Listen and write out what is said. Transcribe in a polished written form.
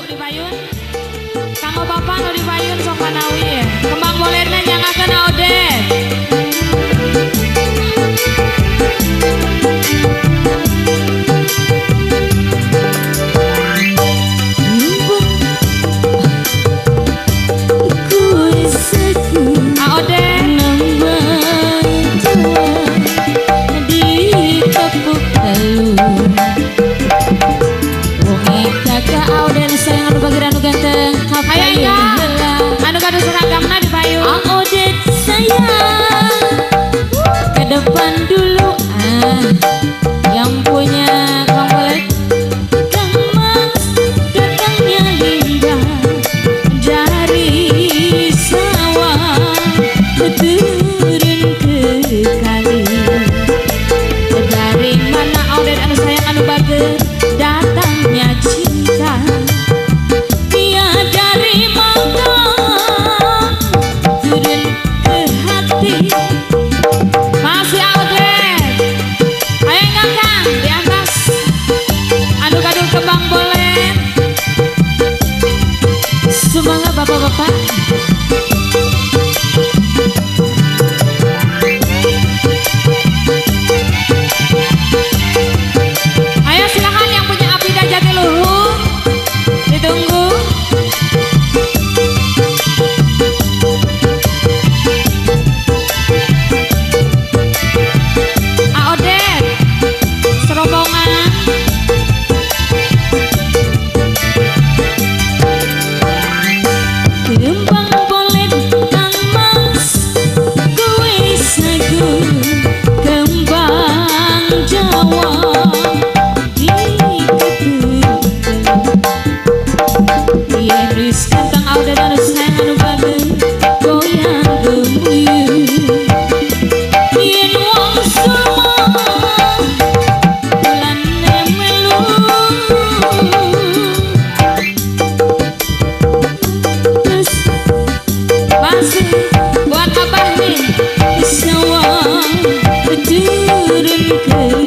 di payun. Kanggo bapak nu di payun sok manawi ya. Kembang bolerna nyangakeun Aodet. Aodet sayang, ke depan dulu yang punya Kang Bolet. Kang Mas datangnya Linda dari sawah turun ke kali. Dari mana Aodet anu sayang anu bager datangnya cinta. Dia dari mana turun ke hati. Masih Aodet. Ayo ngangkang di atas. Aduk-aduk kembang bolet. Semangat bapak-bapak. Ayo silakan yang punya Apidah Jatiluhur. Ditunggu. Aodet serombongan. Kembang bolet Kang Mas kowe sagu kembang Jawa Iris kantang Aodet anu sayang anu bager goyang gemuyu. Yen wong sulma bulan melu Masih buat abah nih. sawah turun ke